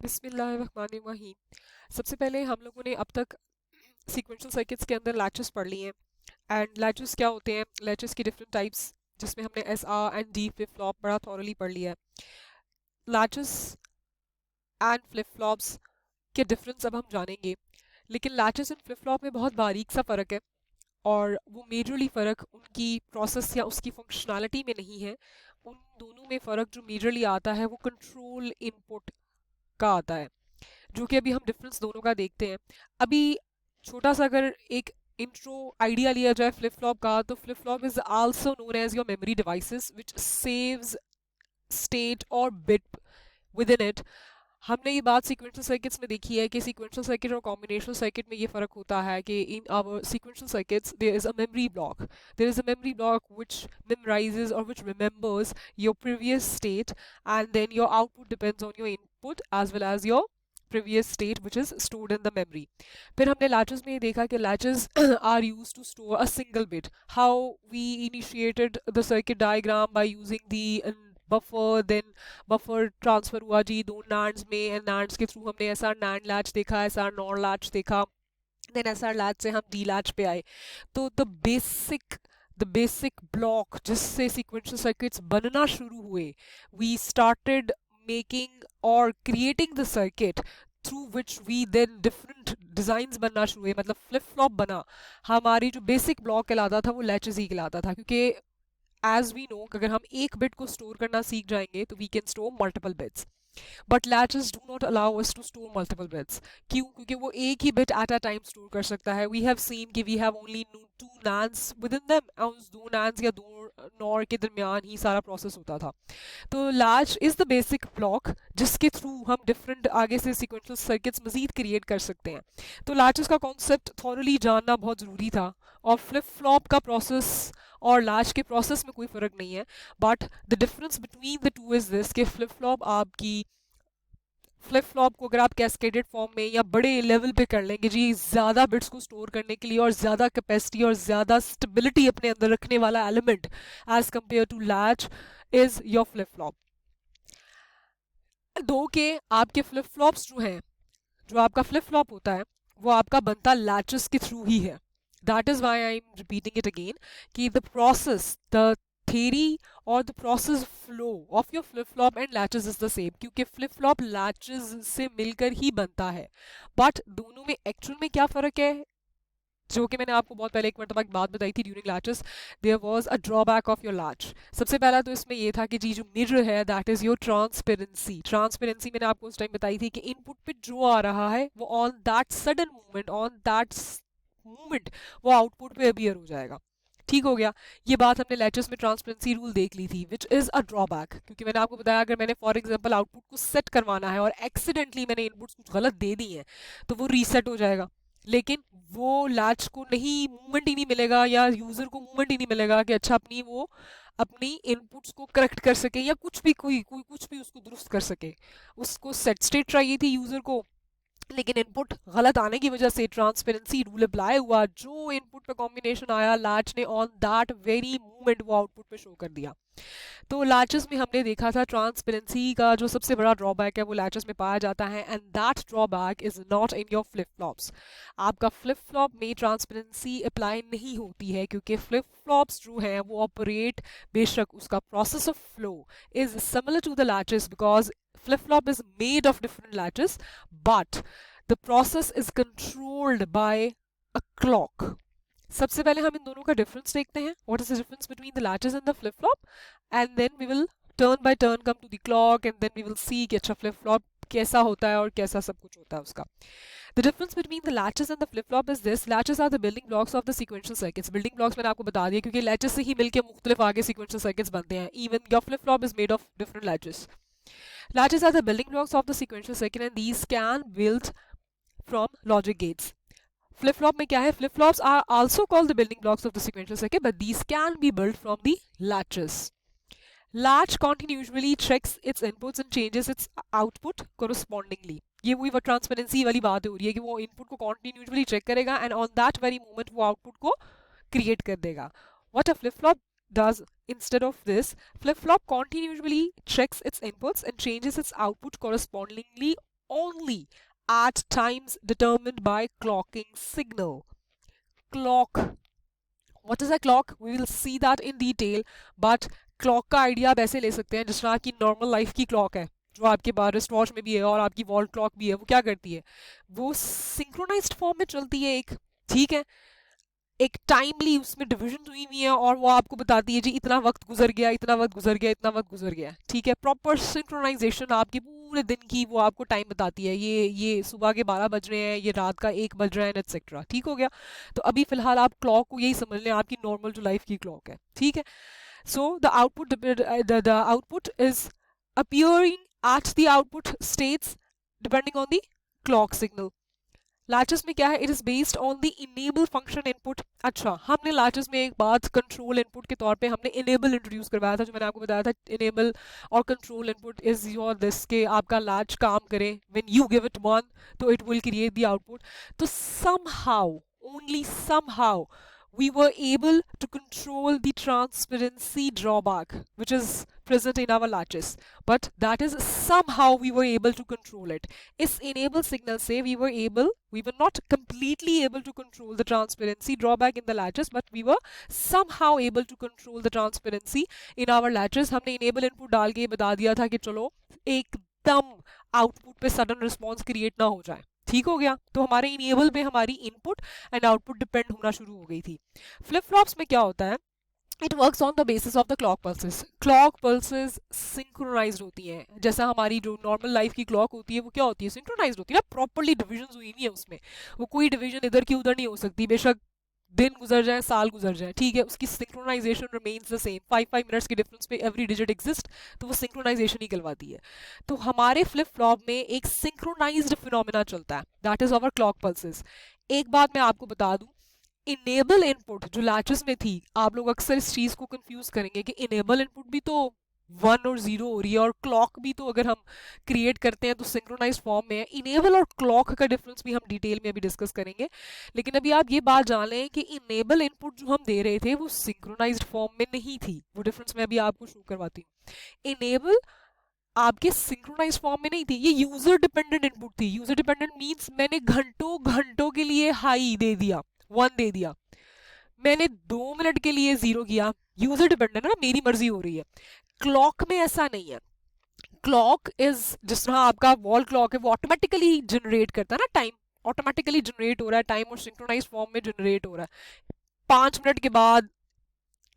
बिस्मिल्लाहिर्रहमानिर्रहीम। सबसे पहले हम लोगों ने अब तक सीक्वेंशियल सर्किट्स के अंदर लैचेस पढ़ लिए हैं। एंड लैचेस क्या होते हैं, लैचेस की डिफरेंट टाइप्स, जिसमें हमने S are and D flip flop बड़ा थॉरली पढ़ लिया है। लैचेस एंड फ्लिप फ्लॉप्स के डिफरेंस अब हम जानेंगे, लेकिन लैचेस एंड फ्लिप फ्लॉप में बहुत बारीक सा फ़र्क है, और वो मेजरली फ़र्क उनकी प्रोसेस या उसकी फंक्शनैलिटी में नहीं है। उन दोनों में फ़र्क जो मेजरली आता है वो कंट्रोल इनपुट का आता है, जो कि अभी हम डिफरेंस दोनों का देखते हैं। अभी छोटा सा अगर एक इंट्रो आइडिया लिया जाए फ्लिप फ्लॉप का, तो flip flop is also known as your memory devices which saves state और बिट विद इन इट। हमने ये बात सीक्वेंशियल सर्किट्स में देखी है कि सीक्वेंशियल सर्किट और कॉम्बिनेशनल सर्किट में ये फ़र्क होता है कि in our sequential circuits there is a memory block, there is a memory block which memorizes or which remembers your previous state, and then your output depends on your input as well as your previous state which is stored in the memory. फिर हमने latches में ये देखा कि latches are used to store a single bit. How we initiated the circuit diagram by using the buffer, then buffer transfer हुआ जी दो नैंड्स में, एंड नैंड्स के थ्रू हमने एस आर नैंड लैच देखा, एस आर नॉर लैच देखा, then S R latch से हम डी लैच पे आए। तो द बेसिक ब्लॉक जिससे सीक्वेंशियल सर्किट्स बनना शुरू हुए, वी स्टार्टेड मेकिंग और creating the circuit through which we then different designs बनना शुरू हुए, मतलब फ्लिप फ्लॉप बना। हमारी जो बेसिक ब्लॉक कहलाता था वो लैचेस ही कहलाता था, क्योंकि एज वी नो अगर हम एक बिट को स्टोर करना सीख जाएंगे तो we can store multiple bits, but latches do not allow us to store multiple bits. क्यों? क्योंकि वो एक ही bit at a time store कर सकता है। वी हैव सीन कि we have only two NANDs within them, और उस दो नैंस या दो नॉर के दरमियान ही सारा प्रोसेस होता था। तो latch is the basic block जिसके थ्रू हम डिफरेंट आगे से सीक्वेंशियल सर्किट्स मजीद क्रिएट कर सकते हैं। तो लैचेस का कॉन्सेप्ट थॉरली जानना बहुत ज़रूरी था, और फ्लिप फ्लॉप का प्रोसेस और लैच के प्रोसेस में कोई फ़र्क नहीं है, but the difference between the two is this कि फ्लिप फ्लॉप को अगर आप कैस्केडेड फॉर्म में या बड़े लेवल पे कर लेंगे जी, ज़्यादा बिट्स को स्टोर करने के लिए और ज़्यादा कैपेसिटी और ज़्यादा स्टेबिलिटी अपने अंदर रखने वाला element as compare to latch is your flip flop. दो के आपके फ्लिप फ्लॉप्स जो हैं, जो आपका फ्लिप फ्लॉप होता है वो आपका बनता लैचेस के थ्रू ही है। That is why I am repeating it again कि the process, the theory or the process flow of your flip flop and latches is the same, क्योंकि flip flop latches से मिलकर ही बनता है। बट दोनों में एक्चुअल में क्या फ़र्क है, जो कि मैंने आपको बहुत पहले एक मरतबा एक बात बताई थी during latches, there was a drawback of your latch. सबसे पहला तो इसमें ये था कि जी जो मिरर है that is your transparency. Transparency मैंने आपको उस टाइम बताई थी कि इनपुट पे जो आ रहा है वो on that sudden movement, on that movement वो आउटपुट पे अपियर हो जाएगा। ठीक हो गया। ये बात हमने लेक्चर्स में ट्रांसपेरेंसी रूल देख ली थी, विच इज़ अ ड्रॉबैक, क्योंकि मैंने आपको बताया अगर मैंने फॉर एग्जांपल आउटपुट को सेट करवाना है और एक्सीडेंटली मैंने इनपुट्स कुछ गलत दे दी हैं तो वो रीसेट हो जाएगा, लेकिन वो लैच को नहीं मूवमेंट ही नहीं मिलेगा, या यूज़र को मूवमेंट ही नहीं मिलेगा कि अच्छा अपनी इनपुट्स को करेक्ट कर सके, या कुछ भी कोई कुछ भी उसको दुरुस्त कर सके। उसको सेट स्टेट चाहिए थी यूज़र को, लेकिन इनपुट गलत आने की वजह से ट्रांसपेरेंसी रूल अप्लाई हुआ, जो इनपुट पे कॉम्बिनेशन आया लैच ने ऑन दैट वेरी मूवमेंट वो आउटपुट पे शो कर दिया। तो लैचेस में हमने देखा था ट्रांसपेरेंसी का जो सबसे बड़ा ड्रॉबैक है वो लैचेस में पाया जाता है, and that drawback is not in your flip flops. आपका फ्लिप फ्लॉप में ट्रांसपेरेंसी अप्लाई नहीं होती है, क्योंकि फ्लिप फ्लॉप्स जो हैं वो ऑपरेट, बेशक उसका process of flow is similar to the latches because flip flop is made of different latches, but the process is controlled by a clock. सबसे पहले हम इन दोनों का डिफरेंस देखते हैं, what is the difference between the latches and the flip flop, and then we will turn by turn come to the clock, and then we will see कि अच्छा flip flop कैसा होता है और कैसा सब कुछ होता है उसका। The difference between the latches and the flip flop is this: latches are the building blocks of the sequential circuits. Building blocks मैंने आपको बता दिया, क्योंकि latches से ही मिलके मुख्तलिफ आगे sequential circuits बनते हैं। Even your flip flop is made of different latches. Latches are the building blocks of the sequential circuit, and these can build from logic gates. Flip flop में क्या है? Flip flops are also called the building blocks of the sequential circuit, but these can be built from the latches. Latch continually checks its inputs and changes its output correspondingly. ये वही transparency वाली बात हो रही है कि वो input को कॉन्टिन्यूसली चेक करेगा and on that very moment वो आउटपुट को क्रिएट कर देगा. What a flip flop does instead of this, flip flop continually checks its inputs and changes its output correspondingly only at times determined by clocking signal. Clock, what is a clock? We will see that in detail, but clock का idea आप ऐसे ले सकते हैं जिस तरह की normal life की क्लॉक है जो आपके पास रिस्ट वॉच में भी है और आपकी वॉल क्लॉक भी है। वो क्या करती है, वो सिंक्रोनाइज्ड फॉर्म में चलती है एक, ठीक है, एक टाइमली उसमें डिवीजन हुई हुई है और वो आपको बताती है जी इतना वक्त गुजर गया, इतना वक्त गुजर गया, इतना वक्त गुजर गया, ठीक है। प्रॉपर सिंक्रोनाइजेशन आपकी पूरे दिन की वो आपको टाइम बताती है, ये सुबह के 12 बज रहे हैं, ये रात का 1 बज रहा है, एटसेट्रा, ठीक हो गया। तो अभी फिलहाल आप क्लॉक को यही समझ लें आपकी नॉर्मल जो लाइफ की क्लॉक है, ठीक है। So the output is appearing at the output states depending on the clock signal. Latches में क्या है, it is based on the enable function input. अच्छा, हमने लैचेस में एक बात कंट्रोल इनपुट के तौर पे हमने इनेबल इंट्रोड्यूस करवाया था, जो मैंने आपको बताया था इनेबल और control input is your this के आपका लैच काम करे, when you give it one तो it will create the output. तो somehow, only somehow, we were able to control the transparency drawback which is present in our latches, but that is somehow we were able to control it. Is enable signal say we were not completely able to control the transparency drawback in the latches, but we were somehow able to control the transparency in our latches. हमने enable input डाल के बता दिया था कि चलो एकदम output पे सडन रिस्पॉन्स क्रिएट ना हो जाए, ठीक हो गया। तो हमारे इनेबल पे हमारी इनपुट एंड आउटपुट डिपेंड होना शुरू हो गई थी। फ्लिप फ्लॉप्स में क्या होता है, it works on the basis of the clock pulses. Clock pulses synchronized होती हैं, जैसा हमारी जो नॉर्मल लाइफ की क्लॉक होती है वो क्या होती है, सिंक्रोनाइज्ड होती है ना, प्रॉपर्ली डिविजन हुई नहीं है उसमें, वो कोई डिवीजन इधर की उधर नहीं हो सकती, बेशक दिन गुजर जाए, साल गुजर जाए, ठीक है, उसकी synchronization remains the same. 5 minutes के डिफरेंस पे एवरी डिजिट एग्जिस्ट, तो वो सिंक्रोनाइजेशन ही कहलाती है। तो हमारे फ्लिप फ्लॉप में एक सिंक्रोनाइज्ड फिनोमेना चलता है, that is hour clock pulses. एक बात मैं आपको बता दूं, इनेबल इनपुट जो लैचेस में थी, आप लोग अक्सर इस चीज को कंफ्यूज करेंगे कि इनेबल इनपुट भी तो 1 और 0 हो रही है और क्लॉक भी तो अगर हम क्रिएट करते हैं तो सिंक्रोनाइज फॉर्म में है। इनेबल और क्लॉक का डिफरेंस भी हम डिटेल में अभी डिस्कस करेंगे, लेकिन अभी आप ये बात जान लें कि इनेबल इनपुट जो हम दे रहे थे वो सिंक्रोनाइज्ड फॉर्म में नहीं थी। वो डिफरेंस मैं अभी आपको शो करवाती हूँ। इनेबल आपके सिंक्रोनाइज फॉर्म में नहीं थी, ये यूजर डिपेंडेंट इनपुट थी। यूजर डिपेंडेंट मींस मैंने घंटों घंटों के लिए हाई दे दिया, 1 दे दिया, मैंने 2 मिनट के लिए 0 किया, यूजर डिपेंडेंट है ना, मेरी मर्जी हो रही है। क्लॉक में ऐसा नहीं है। क्लॉक इज जिस तरह आपका वॉल क्लॉक है वो ऑटोमेटिकली जनरेट करता है ना टाइम, ऑटोमेटिकली जनरेट हो रहा है टाइम और सिंक्रोनाइज फॉर्म में जनरेट हो रहा है। 5 मिनट के बाद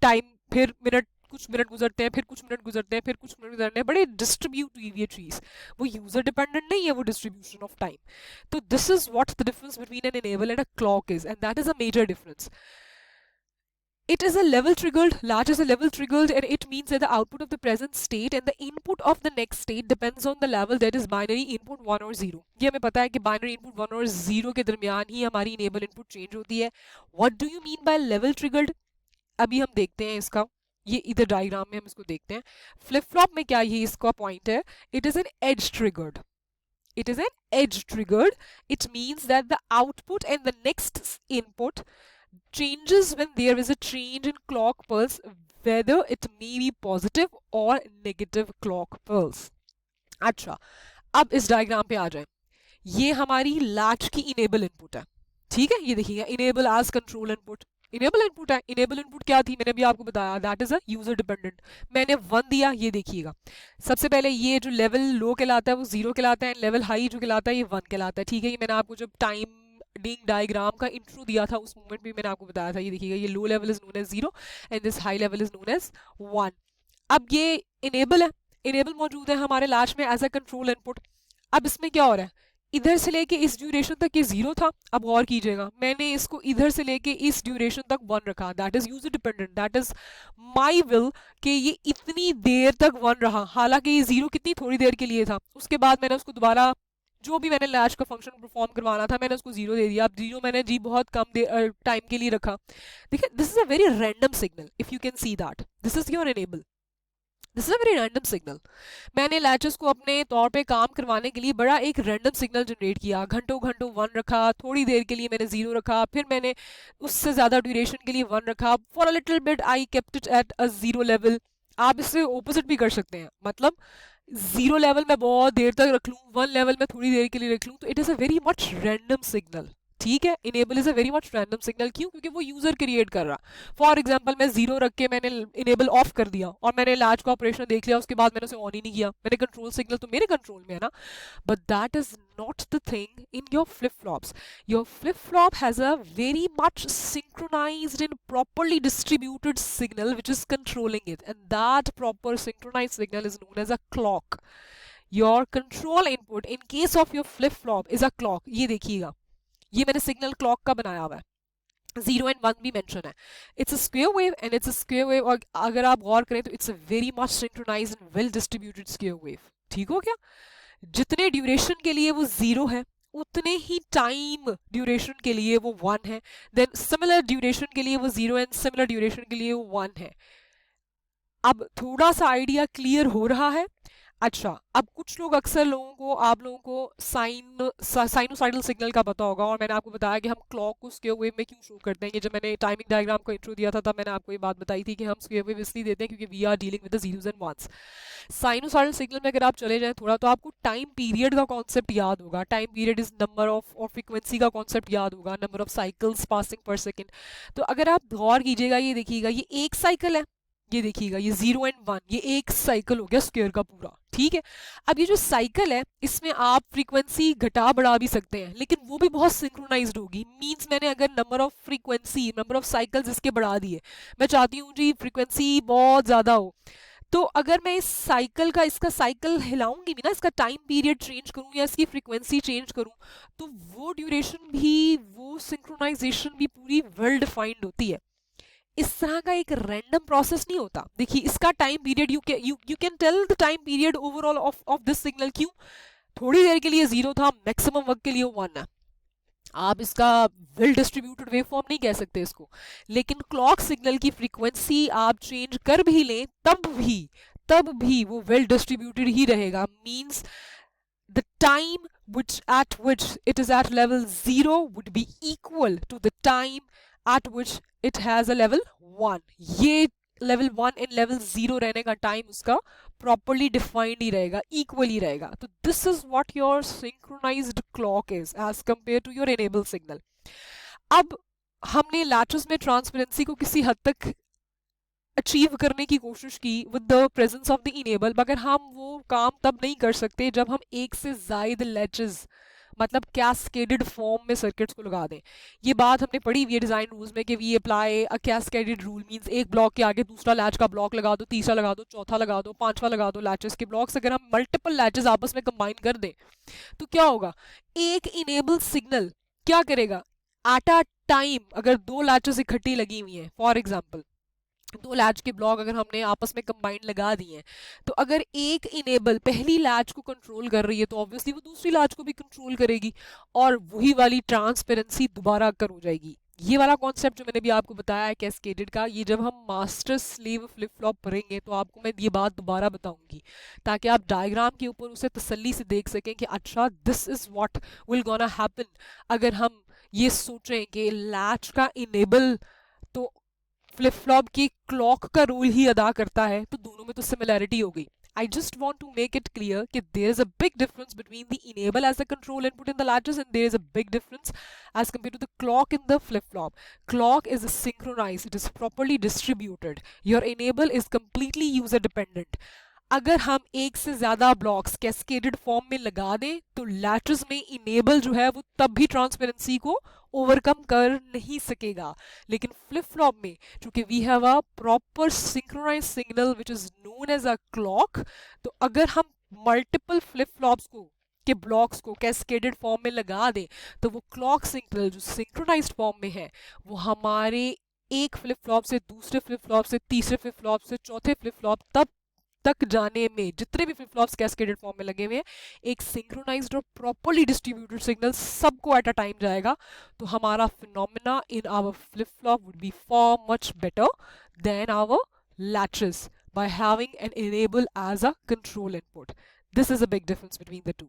टाइम, फिर मिनट, कुछ मिनट गुजरते हैं, फिर कुछ मिनट गुजरते हैं, फिर कुछ मिनट गुजरते हैं, बड़े डिस्ट्रीब्यूट हुई ये चीज, वो यूजर डिपेंडेंट नहीं है, वो डिस्ट्रीब्यूशन ऑफ टाइम। तो this is what the difference between an enable and a clock is, and that is a major difference. It is a level triggered, latch is a level triggered, and it means that the output of the present state and the input of the next state depends on the level, that is binary input 1 और 0. ये हमें पता है कि binary input 1 और 0 के दरमियान ही हमारी enable input change होती है. What do you mean by level triggered? अभी हम देखते हैं इसका, ये इधर डायग्राम में हम इसको देखते हैं. फ्लिप फ्लॉप में क्या ये इसका पॉइंट है, it is an edge triggered. It is an edge triggered. It means that the output and the next input changes when there is a change in clock pulse, whether it may be positive or negative clock pulse. अच्छा, अब इस diagram पे आ जाए, ये हमारी latch की enable input है, ठीक है, ये देखिएगा enable as control input, enable input है। इनेबल इनपुट क्या थी, मैंने भी आपको बताया, that is a user dependent. मैंने 1 दिया, ये देखिएगा सबसे पहले ये जो लेवल लो कहलाता है वो 0 कहलाता है, लेवल हाई जो कहलाता है ये 1 कहलाता है, ठीक है। ये मैंने आपको जब टाइम डायग्राम का इंट्रो दिया था उस मोमेंट भी मैंने आपको बताया था, ये देखिएगा ये low level is known as 0 and this high level is known as 1. अब ये इनेबल है, इनेबल मौजूद है हमारे लैच में एज अ कंट्रोल इनपुट। अब इसमें क्या हो रहा है, इधर से लेके इस ड्यूरेशन तक ये 0 था, अब गौर कीजिएगा मैंने इसको इधर से लेके इस ड्यूरेशन तक 1 रखा, that is user dependent, that is my will कि ये इतनी देर तक 1 रहा, हालांकि ये 0 कितनी थोड़ी देर के लिए था, उसके बाद मैंने उसको दोबारा जो भी मैंने लैच का फंक्शन परफॉर्म करवाना था मैंने उसको 0 दे दिया। अब 0 मैंने जी बहुत कम टाइम के लिए रखा। देखिए this is a very random signal, if you can see that this is your enable, this is a very random signal. मैंने लैचेस को अपने तौर पे काम करवाने के लिए बड़ा एक रैंडम सिग्नल जनरेट किया, घंटों घंटों 1 रखा, थोड़ी देर के लिए मैंने 0 रखा, फिर मैंने उससे ज़्यादा ड्यूरेशन के लिए 1 रखा, for a little bit I kept it at a 0 level. आप इससे ओपोजिट भी कर सकते हैं, मतलब जीरो लेवल में बहुत देर तक रख लूँ, वन लेवल में थोड़ी देर के लिए रख लूँ, तो it is a very much random signal. ठीक है, enable is a very much random signal. क्यों? क्योंकि वो यूजर क्रिएट कर रहा। फॉर एग्जांपल मैं जीरो रख के मैंने इनेबल ऑफ कर दिया और मैंने लैच का ऑपरेशन देख लिया, उसके बाद मैंने उसे ऑन ही नहीं किया, मैंने कंट्रोल सिग्नल तो मेरे कंट्रोल में है ना। But that is not the thing in your flip-flops. Your flip-flop has a very much synchronized and properly distributed signal which is controlling it, and that proper synchronized signal is known as a clock. Your control input in case of your flip-flop is a clock. ये देखिएगा, ये मैंने signal clock का बनाया हुआ है, 0 and 1 भी mention है। It's a square wave and it's a square wave, और अगर आप गौर करें तो it's a very much synchronized and well distributed square wave. ठीक हो गया? जितने ड्यूरेशन के लिए वो 0 है, उतने ही टाइम ड्यूरेशन के लिए वो 1 है, देन सिमिलर ड्यूरेशन के लिए वो 0 एंड सिमिलर ड्यूरेशन के लिए वो 1 है। अब थोड़ा सा आइडिया क्लियर हो रहा है? अच्छा, अब कुछ लोग अक्सर लोगों को, आप लोगों को साइनोसाइडल सिग्नल का पता होगा, और मैंने आपको बताया कि हम क्लॉक को स्क्वायर वेव में क्यों शो करते हैं। कि जब मैंने टाइमिंग डायग्राम को इंट्रो दिया था तब मैंने आपको ये बात बताई थी कि हम स्क्वायर वेव इसलिए देते हैं क्योंकि we are dealing with the zeros and ones. Sinusoidal signal में अगर आप चले जाएं थोड़ा, तो आपको टाइम पीरियड का कॉन्सेप्ट याद होगा। Time period is number of, और फ्रीक्वेंसी का कॉन्सेप्ट याद होगा, नंबर ऑफ साइकिल्स पासिंग पर सेकेंड। तो अगर आप गौर कीजिएगा, ये देखिएगा, ये एक साइकिल है, ये देखिएगा, ये 0 and 1, ये एक साइकिल हो गया स्क्वायर का पूरा। ठीक है, अब ये जो साइकिल है इसमें आप फ्रीक्वेंसी घटा बढ़ा भी सकते हैं, लेकिन वो भी बहुत सिंक्रोनाइज्ड होगी। मींस मैंने अगर number of frequency, number of cycles इसके बढ़ा दिए, मैं चाहती हूँ जी फ्रीक्वेंसी बहुत ज़्यादा हो, तो अगर मैं इस साइकिल का, इसका साइकिल हिलाऊंगी भी ना, इसका टाइम पीरियड चेंज करूँ या इसकी फ्रीक्वेंसी चेंज करूँ, तो वो ड्यूरेशन भी, वो सिंक्रोनाइजेशन भी पूरी वेल डिफाइंड होती है। इस तरह का एक रैंडम प्रोसेस नहीं होता। देखिए, इसका time period, you can tell the time period overall of this signal. क्यों? थोड़ी देर के लिए 0 था, मैक्सिमम वक्त के लिए 1 है। आप इसका वेल डिस्ट्रीब्यूटेड वेव फॉर्म नहीं कह सकते इसको, लेकिन क्लॉक सिग्नल की फ्रीक्वेंसी आप चेंज कर भी लें तब भी वो वेल डिस्ट्रीब्यूटेड ही रहेगा। Means the time at which it is at level 0 would be equal to the time at which it has a level 1. ये level 1 and level 0 रहने का टाइम उसका properly defined ही रहेगा, equal ही रहेगा। तो this is what your synchronized clock is as compared to your enable signal. अब हमने latches में ट्रांसपेरेंसी को किसी हद तक अचीव करने की कोशिश की with the presence of the enable, मगर हम वो काम तब नहीं कर सकते जब हम एक से ज़ायद लैचेस, मतलब कैस्केडेड फॉर्म में सर्किट्स को लगा दें। ये बात हमने पढ़ी हुई है डिज़ाइन रूल्स में कि we apply a cascaded rule. Means एक ब्लॉक के आगे दूसरा लैच का ब्लॉक लगा दो, तीसरा लगा दो, चौथा लगा दो, पांचवा लगा दो। लैचेस के ब्लॉक्स अगर हम मल्टीपल लैचेस आपस में कंबाइन कर दें तो क्या होगा? एक इनेबल सिग्नल क्या करेगा? एट अ टाइम अगर दो लैचेस इकट्ठी लगी हुई हैं, फॉर एग्जाम्पल दो लैच के ब्लॉक अगर हमने आपस में कंबाइंड लगा दिए हैं, तो अगर एक इनेबल पहली लैच को कंट्रोल कर रही है तो ऑब्वियसली वो दूसरी लैच को भी कंट्रोल करेगी, और वही वाली ट्रांसपेरेंसी दोबारा कर हो जाएगी। ये वाला कॉन्सेप्ट जो मैंने भी आपको बताया है कैस्केडेड का, ये जब हम मास्टर स्लेव फ्लिप फ्लॉप पढ़ेंगे तो आपको मैं ये बात दोबारा बताऊंगी, ताकि आप डायग्राम के ऊपर उसे तसल्ली से देख सकें कि अच्छा this is what will gonna happen अगर हम ये सोचें कि लैच का इनेबल तो फ्लिप फ्लॉप की क्लॉक का रोल ही अदा करता है, तो दोनों में तो सिमिलैरिटी हो गई। I just want to make it clear that there is a big difference between the enable as a control input in the latches, and there is a big difference as compared to the clock in the flip-flop. Clock is synchronized, it is properly distributed. Your enable is completely user dependent. अगर हम एक से ज़्यादा blocks cascaded form में लगा दें तो latches में इनेबल जो है वो तब भी ट्रांसपेरेंसी को ओवरकम कर नहीं सकेगा। लेकिन फ्लिप फ्लॉप में चूंकि we have a proper synchronize signal which is known as a clock, तो अगर हम मल्टीपल फ्लिप फ्लॉप्स को के ब्लॉक्स को कैस्केडेड फॉर्म में लगा दें तो वो क्लॉक सिग्नल जो सिंक्रोनाइज्ड फॉर्म में है वो हमारे एक फ्लिप फ्लॉप से दूसरे फ्लिप फ्लॉप से तीसरे फ्लिप फ्लॉप से चौथे फ्लिप फ्लॉप तक जाने में, जितने भी फ्लिप फ्लॉप्स कैस्केडेड फॉर्म में लगे हुए हैं, एक सिंक्रोनाइज्ड और प्रॉपर्ली डिस्ट्रीब्यूटेड सिग्नल सबको एट अ टाइम जाएगा। तो हमारा phenomena in our flip flop would be for much better than our latches by having an enable as a control input. This is a big difference between the two.